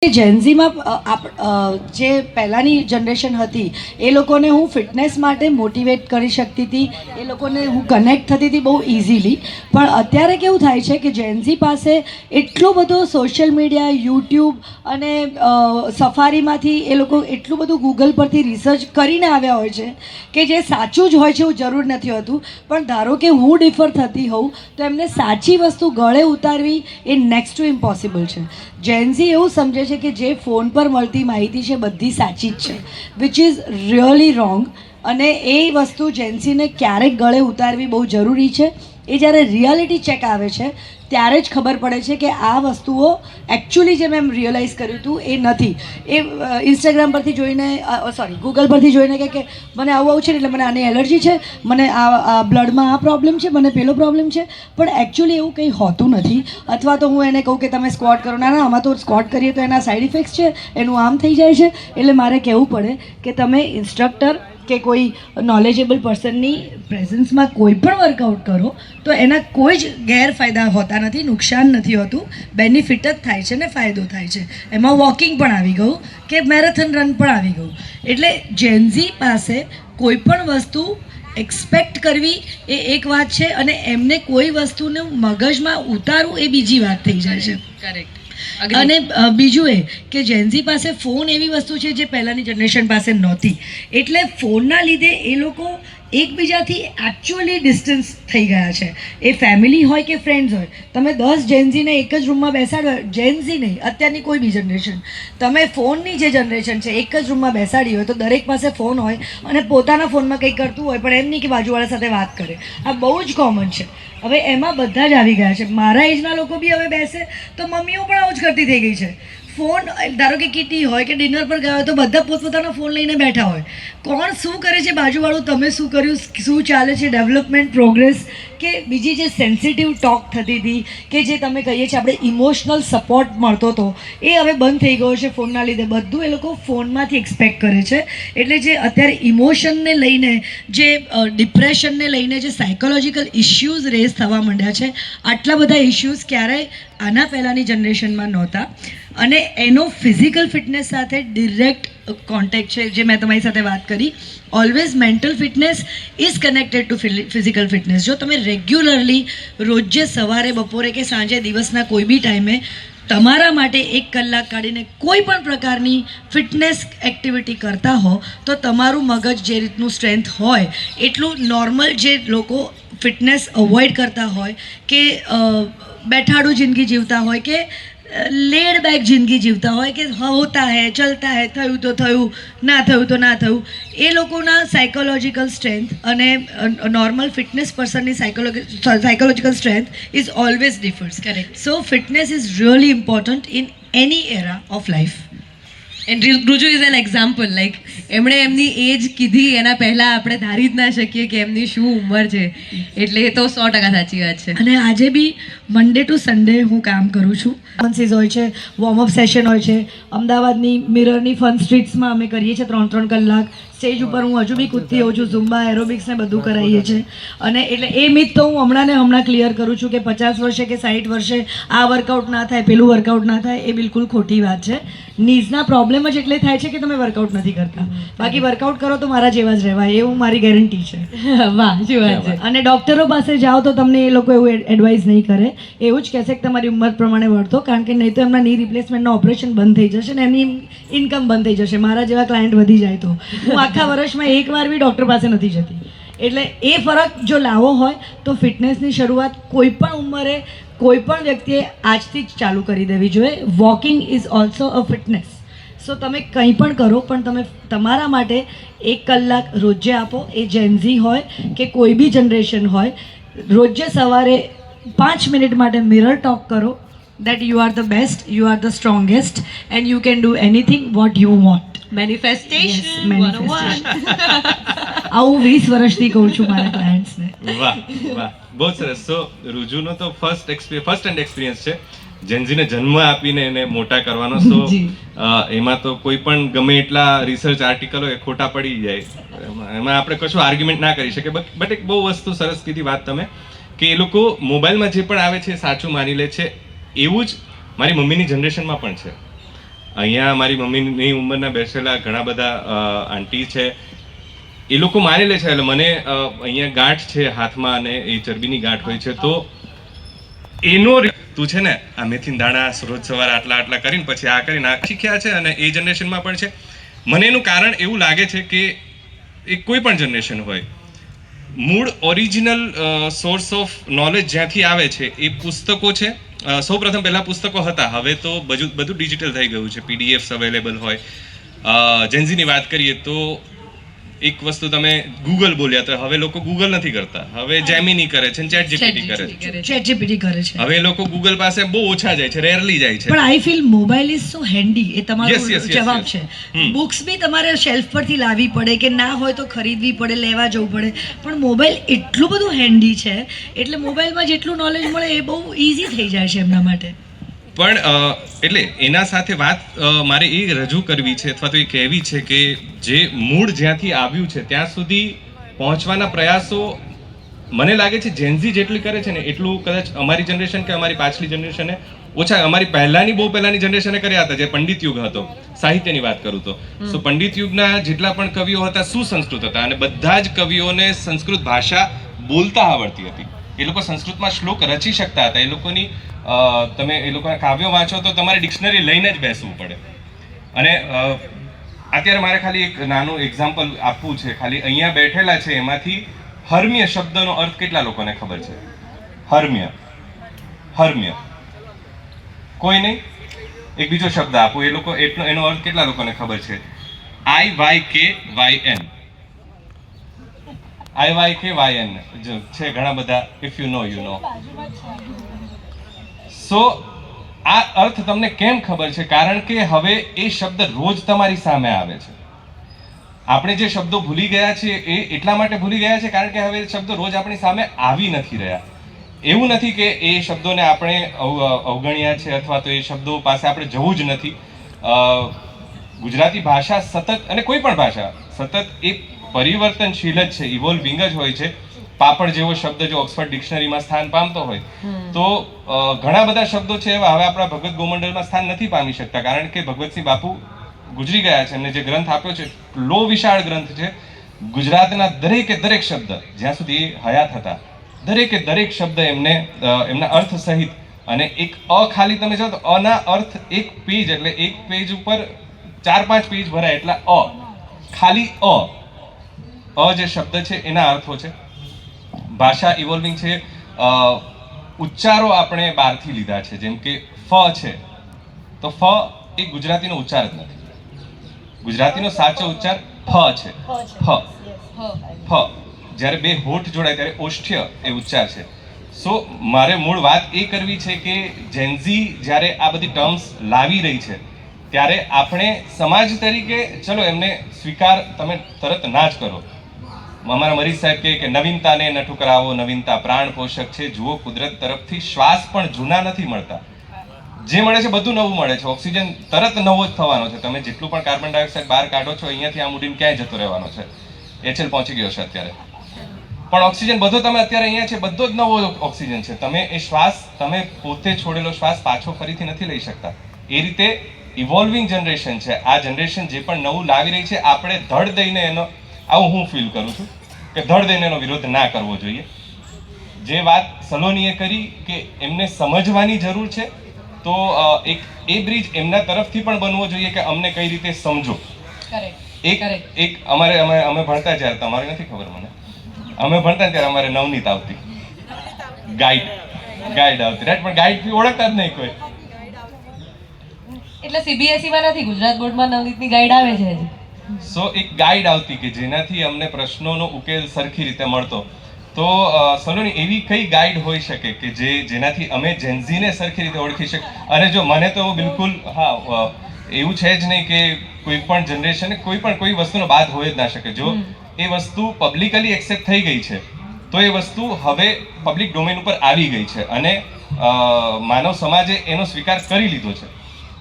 જેનઝીમાં જે પહેલાંની જનરેશન હતી એ લોકોને હું ફિટનેસ માટે મોટિવેટ કરી શકતી હતી, એ લોકોને હું કનેક્ટ થતી હતી બહુ ઇઝીલી. પણ અત્યારે કેવું થાય છે કે જેનઝી પાસે એટલો બધો સોશિયલ મીડિયા, યુટ્યુબ અને સફારીમાંથી એ લોકો એટલું બધું ગૂગલ પરથી રિસર્ચ કરીને આવ્યા હોય છે કે જે સાચું જ હોય છે એવું જરૂર નથી હોતું. પણ ધારો કે હું ડિફર થતી હોઉં તો એમને સાચી વસ્તુ ગળે ઉતારવી એ નેક્સ્ટ ટુ ઇમ્પોસિબલ છે. જેનઝી એવું સમજે છે કે જે ફોન પર મળતી માહિતી છે બધી સાચી જ છે, વિચ ઇઝ રિયલી રોંગ. અને એ વસ્તુ જેન્સીને ક્યારેક ગળે ઉતારવી બહુ જરૂરી છે. એ જ્યારે રિયાલિટી ચેક આવે છે ત્યારે જ ખબર પડે છે કે આ વસ્તુઓ એકચ્યુઅલી જે મેં રિયલાઇઝ કર્યું હતું એ નથી. એ ઇન્સ્ટાગ્રામ પરથી જોઈને ગૂગલ પરથી જોઈને કે મને આવું છે એટલે મને આની એલર્જી છે, મને આ બ્લડમાં આ પ્રોબ્લેમ છે, મને પેલો પ્રોબ્લેમ છે. પણ એકચ્યુઅલી એવું કંઈ હોતું નથી. અથવા તો હું એને કહું કે તમે સ્ક્વોટ કરો, ના આમાં તો સ્ક્વોટ કરીએ તો એના સાઇડ ઇફેક્ટ્સ છે, એનું આમ થઈ જાય છે. એટલે મારે કહેવું પડે કે તમે ઇન્સ્ટ્રક્ટર કે કોઈ નોલેજેબલ પર્સનની પ્રેઝન્સમાં કોઈ પણ વર્કઆઉટ કરો તો એના કોઈ જ ગેરફાયદા હોતા નથી, નુકસાન નથી હોતું, બેનિફિટ જ થાય છે ને ફાયદો થાય છે. એમાં વોકિંગ પણ આવી ગયું કે મેરેથોન રન પણ આવી ગયું. એટલે જેનઝી પાસે કોઈ પણ વસ્તુ એક્સપેક્ટ કરવી એ એક વાત છે અને એમને કોઈ વસ્તુને મગજમાં ઉતારવું એ બીજી વાત થઈ જાય છે. કરેક્ટ. અને બીજું એ કે જેનઝી પાસે ફોન એવી વસ્તુ છે જે પહેલાંની જનરેશન પાસે નહોતી. એટલે ફોનના લીધે એ લોકો એકબીજાથી એકચ્યુઅલી ડિસ્ટન્સ થઈ ગયા છે. એ ફેમિલી હોય કે ફ્રેન્ડ્સ હોય, તમે 10 જેનઝીને એક જ રૂમમાં બેસાડો, જેનઝી નહીં અત્યારની કોઈ બી જનરેશન, તમે ફોનની જે જનરેશન છે એક જ રૂમમાં બેસાડી હોય તો દરેક પાસે ફોન હોય અને પોતાના ફોનમાં કંઈક કરતું હોય પણ એમ નહીં કે બાજુવાળા સાથે વાત કરે. આ બહુ જ કોમન છે. હવે એમાં બધા જ આવી ગયા છે. મારા એજના લોકો બી હવે બેસે તો મમ્મીઓ પણ આવું જ કરતી થઈ ગઈ છે. ફોન, ધારો કે કિટી હોય કે ડિનર પર ગયા હોય તો બધા પોતપોતાનો ફોન લઈને બેઠા હોય. કોણ શું કરે છે બાજુવાળું, તમે શું કર્યું, શું ચાલે છે, ડેવલપમેન્ટ, પ્રોગ્રેસ, કે બીજી જે સેન્સિટિવ ટોક થતી હતી કે જે તમે કહીએ છીએ આપણે ઇમોશનલ સપોર્ટ મળતો હતો એ હવે બંધ થઈ ગયો છે ફોનના લીધે. બધું એ લોકો ફોનમાંથી એક્સપેક્ટ કરે છે. એટલે જે અત્યારે ઇમોશનને લઈને, જે ડિપ્રેશનને લઈને જે સાયકોલોજીકલ ઇશ્યુઝ રેઝ થવા માંડ્યા છે, આટલા બધા ઇશ્યુઝ ક્યારેય આના પહેલાંની જનરેશનમાં નહોતા. અને એનો ફિઝિકલ ફિટનેસ સાથે ડિરેક્ટ કોન્ટેક્ટ છે. જે મેં તમારી સાથે વાત કરી, always mental fitness is connected two physical fitness. જો તમે રેગ્યુલરલી રોજે સવારે, બપોરે કે સાંજે દિવસના કોઈ બી ટાઈમે તમારા માટે 1 કલાક કાઢીને કોઈ પણ પ્રકારની ફિટનેસ એક્ટિવિટી કરતા હો તો તમારું મગજ જે રીતનું સ્ટ્રેન્થ હોય એટલું નોર્મલ જે લોકો ફિટનેસ અવોઇડ કરતા હોય કે બેઠાડું જિંદગી જીવતા હોય કે લેડ બેક જિંદગી જીવતા હોય કે હોતા હૈ, ચલતા હૈ, થયું તો થયું, ના થયું તો ના થયું, એ લોકોના સાયકોલોજીકલ સ્ટ્રેન્થ અને નોર્મલ ફિટનેસ પર્સનની psychological strength is always differs. Correct. So fitness is really important in any era of life. And Ruju is an example. Like એમણે એમની એજ કીધી એના પહેલાં આપણે ધારી જ ના શકીએ કે એમની શું ઉંમર છે. એટલે એ તો 100% સાચી વાત છે. અને આજે બી મંડે ટુ સન્ડે હું કામ કરું છું. ફન્સીસ હોય છે, વોર્મઅપ સેશન હોય છે. અમદાવાદની મિરરની ફન સ્ટ્રીટ્સમાં અમે કરીએ છીએ 3-3 કલાક. સ્ટેજ ઉપર હું હજુ બી કૂદતી હોઉં છું. ઝુમ્બા, એરોબિક્સ ને બધું કરાવીએ છીએ. અને એટલે એ મિથ તો હું હમણાં ક્લિયર કરું છું કે 50 વર્ષે કે 60 વર્ષે આ વર્કઆઉટ ના થાય, પેલું વર્કઆઉટ ના થાય, એ બિલકુલ ખોટી વાત છે. નીઝના પ્રોબ્લેમ જ એટલે થાય છે કે તમે વર્કઆઉટ નથી કરતા. બાકી વર્કઆઉટ કરો તો મારા જેવા જ રહેવાય, એવું મારી ગેરંટી છે. વાહ, શું વાત છે. અને ડૉક્ટરો પાસે જાઓ તો તમને એ લોકો એવું એડવાઇસ નહીં કરે. એવું જ કહેશે કે તમારી ઉંમર પ્રમાણે વળતો, કારણ કે નહીં તો એમના ની રિપ્લેસમેન્ટના ઓપરેશન બંધ થઈ જશે ને એમની ઇન્કમ બંધ થઈ જશે. મારા જેવા ક્લાયન્ટ વધી જાય તો હું આખા વર્ષમાં એકવાર બી ડૉક્ટર પાસે નથી જતી. એટલે એ ફરક જો લાવવો હોય તો ફિટનેસની શરૂઆત કોઈ પણ ઉંમરે કોઈ પણ વ્યક્તિએ આજથી જ ચાલુ કરી દેવી જોઈએ. Walking is also a fitness. So તમે કંઈ પણ કરો પણ તમે તમારા માટે 1 કલાક રોજે આપો. એ જેનઝી હોય કે કોઈ બી જનરેશન હોય, રોજે સવારે 5 મિનિટ માટે મિરર ટોક કરો that you are the best, you are the strongest and you can do anything what you want. Manifestation. Yes, manifestation. આવું 20 વર્ષથી કહું છું મારા ક્લાયન્ટ્સને. વાહ વાહ, બહુ સરસ. સો રુજુનો તો ફર્સ્ટ હેન્ડ એક્સપિરિયન્સ છે જેનઝીને જન્મ આપીને એને મોટા કરવાનો. સો એમાં તો કોઈ પણ ગમે એટલા રિસર્ચ આર્ટિકલો એ ખોટા પડી જાય, એમાં આપણે કશું આર્ગ્યુમેન્ટ ના કરી શકીએ. બટ એક બહુ વસ્તુ સરસ કીધી વાત તમે કે એ લોકો મોબાઈલમાં જે પણ આવે છે સાચું માની લે છે. એવું જ મારી મમ્મીની જનરેશનમાં પણ છે. અહીંયા મારી મમ્મીની ઉંમરના બેસેલા ઘણા બધા આંટી છે, એ લોકો માની લે છે. એટલે મને અહીંયા ગાંઠ છે હાથમાં અને એ ચરબીની ગાંઠ હોય છે, તો એનો તું છે ને આ મેથી દાણા રોજ સવારે આટલા કરીને પછી આ કરીને આ શીખ્યા છે, અને એ જનરેશનમાં પણ છે. મને એનું કારણ એવું લાગે છે કે એ કોઈ પણ જનરેશન હોય, મૂળ ઓરિજિનલ સોર્સ ઓફ નોલેજ જ્યાંથી આવે છે એ પુસ્તકો છે. સૌ પ્રથમ પહેલા પુસ્તકો હતા, હવે તો બધું ડિજિટલ થઈ ગયું છે, પીડીએફ્સ અવેલેબલ હોય. જેન્ઝીની વાત કરીએ તો એક વસ્તુ તમે ગૂગલ બોલ્યા તો હવે લોકો ગૂગલ નથી કરતા, હવે જેમિની કરે છે, ચેટ જીપીટી કરે છે. ચેટ જીપીટી કરે છે. હવે લોકો ગૂગલ પાસે બહુ ઓછા જાય છે, રેરલી જાય છે. પણ I feel mobile is so handy. એ તમારો Yes. જવાબ છે. બુક્સ બી તમારે શેલ્ફ પરથી લાવવી પડે કે ના હોય તો ખરીદવી પડે, લેવા જવું પડે, પણ મોબાઈલ એટલું બધું હેન્ડી છે એટલે મોબાઈલમાં જેટલું નોલેજ મળે એ બહુ ઇઝી થઈ જાય છે એમના માટે. પણ એટલે એના સાથે વાત મારે એ રજૂ કરવી છે અથવા તો એ કહેવી છે કે જે મૂળ જ્યાંથી આવ્યું છે ત્યાં સુધી પહોંચવાના પ્રયાસો મને લાગે છે જેન્ઝી જેટલી કરે છે ને એટલું કદાચ અમારી જનરેશન કે અમારી પાછલી જનરેશને ઓછા, અમારી બહુ પહેલાની જનરેશને કર્યા હતા. જે પંડિત યુગ હતો, સાહિત્યની વાત કરું તો પંડિત યુગના જેટલા પણ કવિઓ હતા સુસંસ્કૃત હતા, અને બધા જ કવિઓને સંસ્કૃત ભાષા બોલતા આવડતી હતી. એ લોકો સંસ્કૃતમાં શ્લોક રચી શકતા હતા. એ લોકોની તમે એ લોકોના કાવ્યો વાંચો તો તમારે ડિક્શનરી લઈને જ બેસવું પડે. અને અત્યારે મારે ખાલી એક નાનું એક્ઝામ્પલ આપવું છે. ખાલી અહીંયા બેઠેલા છે એમાંથી હર્મ્ય શબ્દનો અર્થ કેટલા લોકોને ખબર છે? હર્મ્ય કોઈ નહીં? એક બીજો શબ્દ આપો, એ લોકો એનો અર્થ કેટલા લોકોને ખબર છે? IYKYN. IYKYN છે ઘણા બધા. If you know you know. So આ અર્થ તમને કેમ ખબર છે? કારણ કે હવે એ શબ્દ રોજ તમારી સામે આવે છે. આપણે જે શબ્દો ભૂલી ગયા છીએ એ એટલા માટે ભૂલી ગયા છે કારણ કે હવે એ શબ્દો રોજ આપણી સામે આવી નથી રહ્યા. એવું નથી કે એ શબ્દોને આપણે અવગણ્યા છે અથવા તો એ શબ્દો પાસે આપણે જવું જ નથી. ગુજરાતી ભાષા સતત, અને કોઈ પણ ભાષા સતત એક પરિવર્તનશીલ જ છે, ઇવોલ્વિંગ જ હોય છે. પાપડ જેવો શબ્દ જો ઓક્સફર્ડ ડિક્શનરીમાં સ્થાન પામતો હોય તો ઘણા બધા શબ્દો છે એવા હવે આપણા ભગત ગોમંડલમાં સ્થાન નથી પામી શકતા, કારણ કે ભગવતસિંહ બાપુ ગુજરી ગયા છે. એમને જે ગ્રંથ આપ્યો છે એટલો વિશાળ ગ્રંથ છે. ગુજરાતના દરેકે દરેક શબ્દ જ્યાં સુધી હયાત હતા, દરેકે દરેક શબ્દ એમને એમના અર્થ સહિત, અને એક ખાલી તમે જો તો અના અર્થ એક પેજ, એટલે એક પેજ ઉપર 4-5 પેજ ભરાય એટલા ખાલી જે શબ્દ છે એના અર્થો છે. ભાષા ઇવોલ્વિંગ છે. ઉચ્ચારો આપણે બહારથી લીધા છે, જેમ કે ફ છે તો ફ એ ગુજરાતીનો ઉચ્ચાર જ નથી. ગુજરાતીનો સાચો ઉચ્ચાર ફ છે. ફ જ્યારે બે હોઠ જોડાય ત્યારે ઓષ્ઠ્ય એ ઉચ્ચાર છે. સો મારે મૂળ વાત એ કરવી છે કે જેન્ઝી જ્યારે આ બધી ટર્મ્સ લાવી રહી છે ત્યારે આપણે સમાજ તરીકે ચલો એમને સ્વીકાર તમે તરત ના જ કરો. અમારા મરીઝ સાહેબ કહે કે નવીનતાને ન ઠુકરાવો, નવીનતા પ્રાણ પોષક છે. જુઓ, કુદરત તરફથી શ્વાસ પણ જૂના નથી મળતા. જે મળે છે બધું નવું મળે છે. ઓક્સિજન તરત નવો જ થવાનો છે. તમે જેટલું પણ કાર્બન ડાયોક્સાઇડ બહાર કાઢો છો અહીંયાથી આમ ઉડીને ક્યાંય જતો રહેવાનો છે. HL પહોંચી ગયો છે અત્યારે, પણ ઓક્સિજન બધો તમે અત્યારે અહીંયા છે બધો જ નવો ઓક્સિજન છે. તમે એ શ્વાસ, તમે પોતે છોડેલો શ્વાસ પાછો ફરીથી નથી લઈ શકતા. એ રીતે ઇવોલ્વિંગ જનરેશન છે આ જનરેશન. જે પણ નવું લાવી રહી છે આપણે ધડ દઈને એનો, આવું હું ફીલ કરું છું કે ધડ દઈને એનો વિરોધ ના કરવો જોઈએ. જે વાત સલોનીએ કરી કે એમને સમજવાની જરૂર છે, તો એક એ બ્રિજ એમના તરફથી પણ બનવો જોઈએ કે અમને કઈ રીતે સમજો. એક અમે ભણતા જ્યારે, તમારે નથી ખબર મને, અમે ભણતા ત્યારે અમારે નવનીત આવતી, ગાઈડ આવતી, રાઈટ? પણ ગાઈડ થી ઓળખતા જ નહીં કોઈ. એટલે CBSE માં નથી, ગુજરાત બોર્ડમાં નવનીતની ગાઈડ આવે છે હજી. સો એક ગાઈડ આવતી કે જેનાથી અમને પ્રશ્નોનો ઉકેલ સરખી રીતે મળતો. તો સલોની એવી કઈ ગાઈડ હોઈ શકે કે જેનાથી અમે જેન્ઝીને સરખી રીતે ઓળખી શકીએ? અને જો મને તો બિલકુલ એવું છે જ નહીં કે કોઈ પણ જનરેશન કોઈ વસ્તુનો બાદ હોય જ ના શકે. જો એ વસ્તુ પબ્લિકલી એક્સેપ્ટ થઈ ગઈ છે તો એ વસ્તુ હવે પબ્લિક ડોમેન ઉપર આવી ગઈ છે અને માનવ સમાજે એનો સ્વીકાર કરી લીધો છે.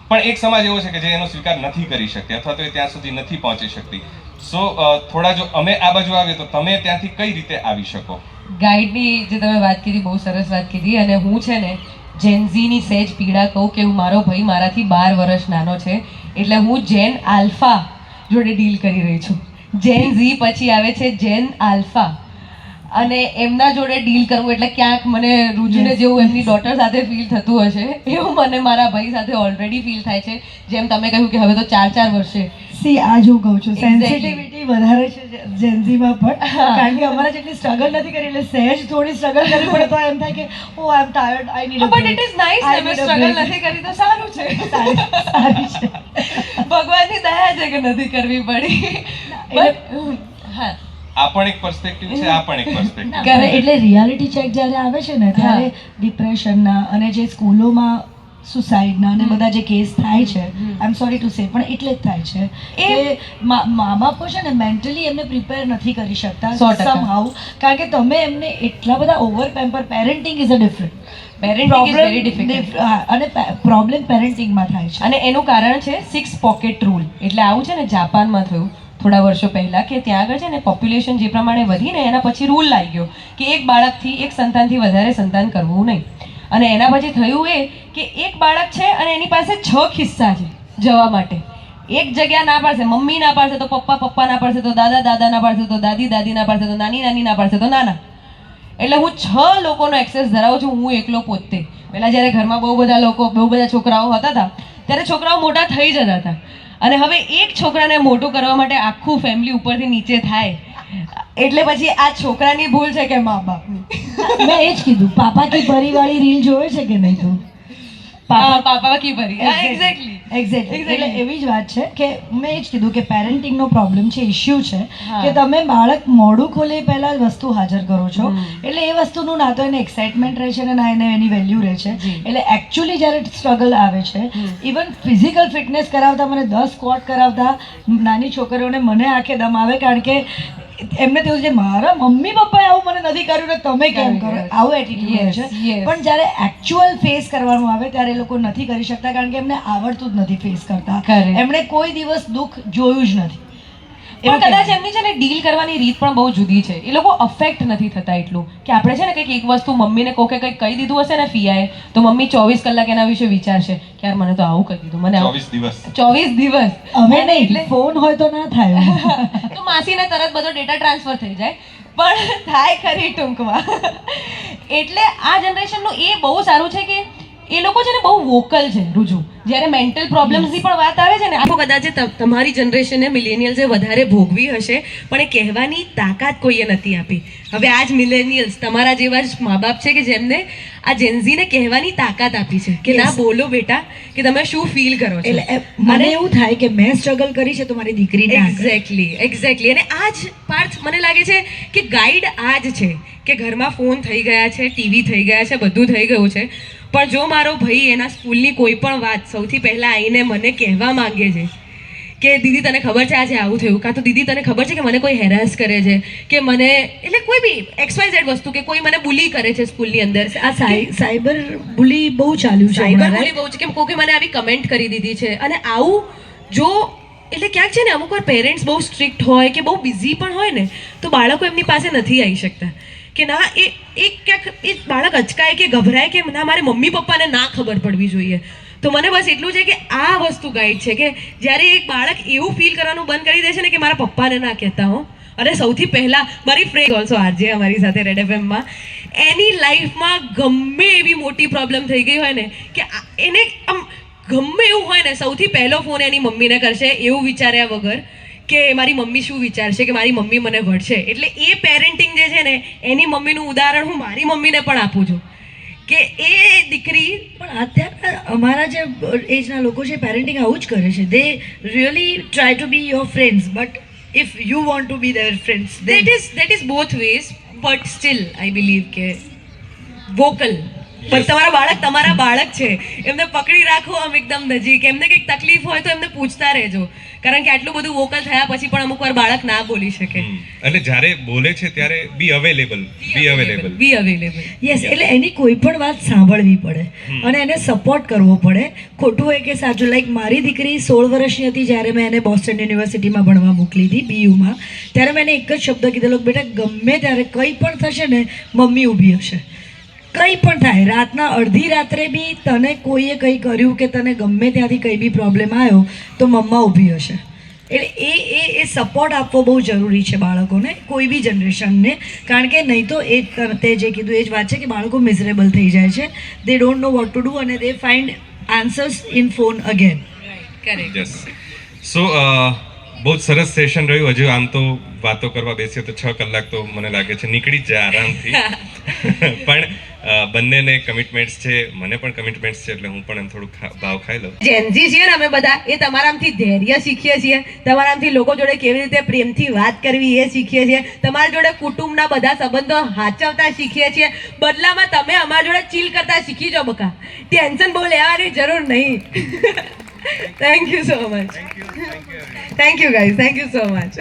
પણ એક સમાજ એવો છે કે જે એનો સ્વીકાર નથી કરી શકતી અથવા તો એ ત્યાં સુધી નથી પહોંચી શકતી. સો થોડા જો અમે આ બાજુ આવીએ તો તમે ત્યાંથી કઈ રીતે આવી શકો? ગાઈડની જે તમે વાત કીધી બહુ સરસ વાત કીધી. અને હું છે ને જેનઝીની સહેજ પીડા કહું કે હું મારો ભાઈ મારાથી 12 વર્ષ નાનો છે, એટલે હું જેન આલ્ફા જોડે ડીલ કરી રહી છું. જેન ઝી પછી આવે છે જેન આલ્ફા, અને એમના જોડે ડીલ કરવું એટલે ક્યાંક મને રુજુને જેવું એમની ડોટર સાથે ફીલ થતું હશે એવું મને મારા ભાઈ સાથે ઓલરેડી ફીલ થાય છે. જેમ તમે કહ્યું કે હવે તો 4 વર્ષે સી આ જો કહું છું, Exactly. સેન્સિટિવિટી વધારે છે જેન્ઝીમાં પણ, કારણ કે અમારા જેટલી સ્ટ્રગલ નથી કરી એટલે સહેજ થોડી સ્ટ્રગલ કરવી પડે તો એમ થાય કે oh I am tired, I need but it is nice ને મેં સ્ટ્રગલ નથી કરી તો સારું છે. સારી છે. ભગવાનની દયા છે કે નથી કરવી પડી. But, હા આ પણ એક પર્સપેક્ટિવ છે, આ પણ એક પર્સપેક્ટિવ કરે એટલે રિયાલિટી ચેક જ્યારે આવે છે ને ત્યારે ડિપ્રેશનના અને જે સ્કૂલોમાં સુસાઇડના અને બધા જે કેસ થાય છે, આઈ એમ સોરી ટુ સે, પણ એટલે જ થાય છે કે મા બાપો છે ને મેન્ટલી એમને પ્રિપેર નથી કરી શકતા 100%. somehow, કારણ કે તમે એમને એટલા બધા over pamper, parenting is a different parenting is very difficult. અને પ્રોબ્લેમ પેરેન્ટિંગમાં થાય છે. અને એનું કારણ છે 6 પોકેટ રૂલ. એટલે આવું છે ને જાપાનમાં થયું થોડા વર્ષો પહેલા કે ત્યાં આગળ છે ને પોપ્યુલેશન જે પ્રમાણે વધીને એના પછી રૂલ લાગી ગયો કે એક બાળકથી, એક સંતાનથી વધારે સંતાન કરવું નહીં. અને એના પછી થયું એ કે એક બાળક છે અને એની પાસે 6 ખિસ્સા છે જવા માટે. એક જગ્યા ના પાડશે, મમ્મી ના પાડશે તો પપ્પા ના પાડશે તો દાદા ના પાડશે તો દાદી ના પાડશે તો નાની ના પાડશે તો નાના. એટલે હું 6 લોકોનો એક્સેસ ધરાવું છું, હું એકલો પોતે. પહેલા જ્યારે ઘરમાં બહુ બધા છોકરાઓ હતા ત્યારે છોકરાઓ મોટા થઈ જતા હતા, અને હવે એક છોકરાને મોટું કરવા માટે આખું ફેમિલી ઉપરથી નીચે થાય. એટલે પછી આ છોકરાની ભૂલ છે કે મા બાપની? મેં એ જ કીધું, પાપા કી પરી વાળી રીલ જોવે છે કે નહીં તું? પાપા કી ભરી. એક્ઝેક્ટલી. એટલે એવી જ વાત છે કે મેં એ જ કીધું કે પેરેન્ટિંગનો પ્રોબ્લેમ છે, ઇશ્યુ છે હા. કે તમે બાળક મોઢું ખોલે પહેલા વસ્તુ હાજર કરો છો, એટલે એ વસ્તુનું ના તો એને એક્સાઇટમેન્ટ રહે છે ને ના એને એની વેલ્યુ રહે છે. જી. એટલે એકચ્યુઅલી જ્યારે સ્ટ્રગલ આવે છે, ઇવન ફિઝિકલ ફિટનેસ કરાવતા, મને 10 સ્ક્વોટ કરાવતા નાની છોકરીઓને મને આંખે દમ આવે, કારણ કે એમને તેવું છે મારા મમ્મી પપ્પાએ આવું મને નથી કર્યું ને તમે કેમ કરો, આવું એટીટ્યુડ Yes, છે. yes. પણ જ્યારે એકચ્યુઅલ ફેસ કરવાનું આવે ત્યારે એ લોકો નથી કરી શકતા, કારણ કે એમને આવડતું જ નથી ફેસ કરતા. Correct. એમણે કોઈ દિવસ દુઃખ જોયું જ નથી. પણ કદાચ એમની છે ને ડીલ કરવાની રીત પણ બહુ જુદી છે. એ લોકો અફેક્ટ નથી થતા એટલું કે આપણે છે ને કંઈક એક વસ્તુ મમ્મીને કંઈક કહી દીધું હશે ને ફિયાએ, તો મમ્મી 24 કલાક એના વિશે વિચારશે કે યાર મને તો આવું કહી દીધું, મને 24 દિવસ. હવે અને નહીં, ફોન હોય તો ના થાય. તો માસીને તરત બધો ડેટા ટ્રાન્સફર થઈ જાય, પણ થાય ખરી ટૂંકમાં. એટલે આ જનરેશનનું એ બહુ સારું છે કે એ લોકો છે ને બહુ વોકલ છે રુજુ. જ્યારે મેન્ટલ પ્રોબ્લેમ્સની પણ વાત આવે છે ને, આખો કદાચ તમારી જનરેશને મિલેનિયલ્સે વધારે ભોગવી હશે, પણ એ કહેવાની તાકાત કોઈએ નથી આપી. હવે આ જ મિલેનિયલ્સ તમારા જેવા જ મા બાપ છે કે જેમને આ જેન્ઝીને કહેવાની તાકાત આપી છે કે ના બોલો બેટા, કે તમે શું ફીલ કરો છો. એટલે મને એવું થાય કે મેં સ્ટ્રગલ કરી છે તો મારી દીકરીને એક્ઝેક્ટલી. અને આ જ પાર્થ મને લાગે છે કે ગાઈડ આ જ છે કે ઘરમાં ફોન થઈ ગયા છે, ટીવી થઈ ગયા છે, બધું થઈ ગયું છે, પણ જો મારો ભાઈ એના સ્કૂલની કોઈ પણ વાત સૌથી પહેલાં આવીને મને કહેવા માંગે છે કે દીદી તને ખબર છે આજે આવું થયું, કાં તો દીદી તને ખબર છે કે મને કોઈ હેરાસ કરે છે, કે મને એટલે કોઈ બી XYZ વસ્તુ, કે કોઈ મને બુલી કરે છે સ્કૂલની અંદર. આ સાયબર બુલી બહુ ચાલ્યું છે સાયબર હમણાં, બુલી બહુ છે કે કોકે મને આવી કમેન્ટ કરી દીધી છે. અને આવું જો એટલે ક્યાંક છે ને અમુક વાર પેરેન્ટ્સ બહુ સ્ટ્રિક્ટ હોય કે બહુ બિઝી પણ હોય ને, તો બાળકો એમની પાસે નથી આવી શકતા કે ના એ ક્યાંક એ બાળક અચકાય કે ગભરાય કે ના મારે મમ્મી પપ્પાને ના ખબર પડવી જોઈએ. તો મને બસ એટલું છે કે આ વસ્તુ ગાઈડ છે કે જ્યારે એક બાળક એવું ફીલ કરવાનું બંધ કરી દે છે ને કે મારા પપ્પાને ના કહેતા હો. અને સૌથી પહેલાં મારી ફ્રેન્ડ ઓલ્સો આજે અમારી સાથે રેડ એફએમમાં, એની લાઈફમાં ગમે એવી મોટી પ્રોબ્લેમ થઈ ગઈ હોય ને કે એને આમ ગમે એવું હોય ને સૌથી પહેલો ફોન એની મમ્મીને કરશે, એવું વિચાર્યા વગર કે મારી મમ્મી શું વિચારશે, કે મારી મમ્મી મને વઢશે. એટલે એ પેરેન્ટિંગ જે છે ને એની મમ્મીનું ઉદાહરણ હું મારી મમ્મીને પણ આપું છું કે એ દીકરી પણ અત્યારે અમારા જે એજના લોકો છે પેરેન્ટિંગ આવું જ કરે છે. They really try to be your friends, but if you want to be their friends that is both ways, but still I believe કે વોકલ. પણ તમારા બાળક છે, એમને પકડી રાખો આમ એકદમ નજીક. એમને કંઈક તકલીફ હોય તો એમને પૂછતા રહેજો, કારણ કે આટલું બધું વોકલ થયા પછી પણ અમુક વાર બાળક ના બોલી શકે. અને જ્યારે બોલે છે ત્યારે બી અવેલેબલ. યસ, એટલે એની કોઈ પણ વાત સાંભળવી પડે અને એને સપોર્ટ કરવો પડે, ખોટું હોય કે સાચું. લાઈક મારી દીકરી 16 વર્ષની હતી જ્યારે મેં એને બોસ્ટન યુનિવર્સિટીમાં ભણવા મોકલી હતી BUમાં, ત્યારે મેં એને એક જ શબ્દ કીધેલો, બેટા ગમે ત્યારે કંઈ પણ થશે ને મમ્મી ઊભી હશે. કંઈ પણ થાય, રાતના અડધી રાત્રે બી તને કોઈએ કંઈ કર્યું કે તને ગમે ત્યાંથી કંઈ બી પ્રોબ્લેમ આવ્યો તો મમ્મા ઊભી હશે. એટલે એ સપોર્ટ આપવો બહુ જરૂરી છે બાળકોને, કોઈ બી જનરેશનને. કારણ કે નહીં તો એ તે જે કીધું એ જ વાત છે કે બાળકો મિઝરેબલ થઈ જાય છે. They don't know what to do અને they find answers in phone again. Correct. Yes. So બહુ જ સરસ સેશન રહ્યું. હજુ આમ તો વાતો કરવા બેસીએ તો 6 કલાક તો મને લાગે છે નીકળી જ જાય આરામથી. પણ બંનેને કમિટમેન્ટ્સ છે, મને પણ કમિટમેન્ટ્સ છે, એટલે હું પણ એમ થોડું ભાવ ખાઈ લઉં. જેનજી છીએ ને અમે બધા, એ તમારામાંથી ધૈર્ય શીખીએ છીએ, તમારામાંથી લોકો જોડે કેવી રીતે પ્રેમથી વાત કરવી એ શીખીએ છીએ, તમારા જોડે કુટુંબના બધા સંબંધો હાચવતા શીખીએ છીએ. બદલામાં તમે અમારા જોડે ચીલ કરતા શીખી જાઓ બકા, ટેન્શન બહુ લેવાની જરૂર નહીં. Thank you so much. Thank you guys, thank you so much.